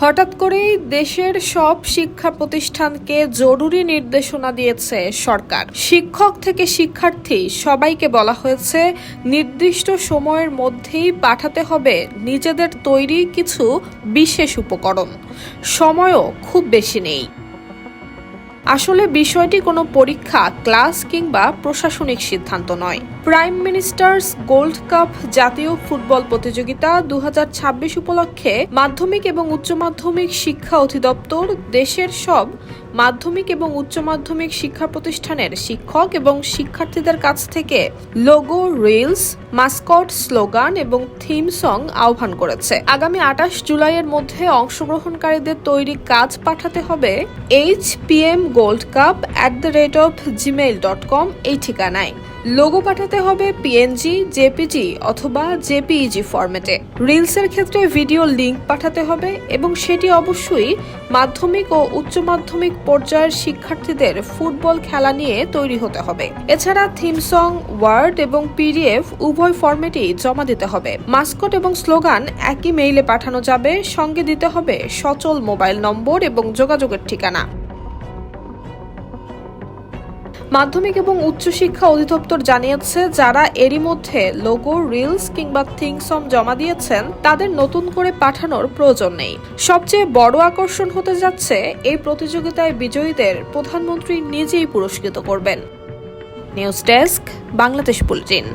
হঠাৎ করেই দেশের সব শিক্ষা প্রতিষ্ঠানকে জরুরি নির্দেশনা দিয়েছে সরকার। শিক্ষক থেকে শিক্ষার্থী সবাইকে বলা হয়েছে নির্দিষ্ট সময়ের মধ্যেই পাঠাতে হবে নিজেদের তৈরি কিছু বিশেষ উপকরণ। সময়ও খুব বেশি নেই। আসলে বিষয়টি কোনো পরীক্ষা, ক্লাস কিংবা প্রশাসনিক সিদ্ধান্ত নয়। প্রাইম মিনিস্টার্স গোল্ড কাপ জাতীয় ফুটবল প্রতিযোগিতা 2026 উপলক্ষে মাধ্যমিক এবং উচ্চ মাধ্যমিক শিক্ষা অধিদপ্তর দেশের সব মাধ্যমিক এবং উচ্চ মাধ্যমিক শিক্ষা প্রতিষ্ঠানের শিক্ষক এবং শিক্ষার্থীদের কাছ থেকে লোগো, রিলস, মাস্কট, স্লোগান এবং থিম সং আহ্বান করেছে। আগামী 28 জুলাইয়ের মধ্যে অংশগ্রহণকারীদের তৈরি কাজ পাঠাতে হবে hpmgoldcup@gmail.com এই ঠিকানায়। লোগো পাঠাতে হবে পিএনজি, জেপিজি অথবা জেপিইজি ফরম্যাটে। রিলসের ক্ষেত্রে ভিডিও লিংক পাঠাতে হবে এবং সেটি অবশ্যই মাধ্যমিক ও উচ্চ মাধ্যমিক পর্যায়ের শিক্ষার্থীদের ফুটবল খেলা নিয়ে তৈরি হতে হবে। এছাড়া থিম সং, ওয়ার্ড এবং পিডিএফ উভয় ফরম্যাটেই জমা দিতে হবে। মাস্কট এবং স্লোগান একই মেইলে পাঠানো যাবে। সঙ্গে দিতে হবে সচল মোবাইল নম্বর এবং যোগাযোগের ঠিকানা। মাধ্যমিক এবং উচ্চশিক্ষা অধিদপ্তর জানিয়েছে, যারা এরই মধ্যে লোগো, রিলস কিংবা থিংসম জমা দিয়েছেন তাদের নতুন করে পাঠানোর প্রয়োজন নেই। সবচেয়ে বড় আকর্ষণ হতে যাচ্ছে, এই প্রতিযোগিতায় বিজয়ীদের প্রধানমন্ত্রী নিজেই পুরস্কৃত করবেন। News desk, Bangladesh bulletin.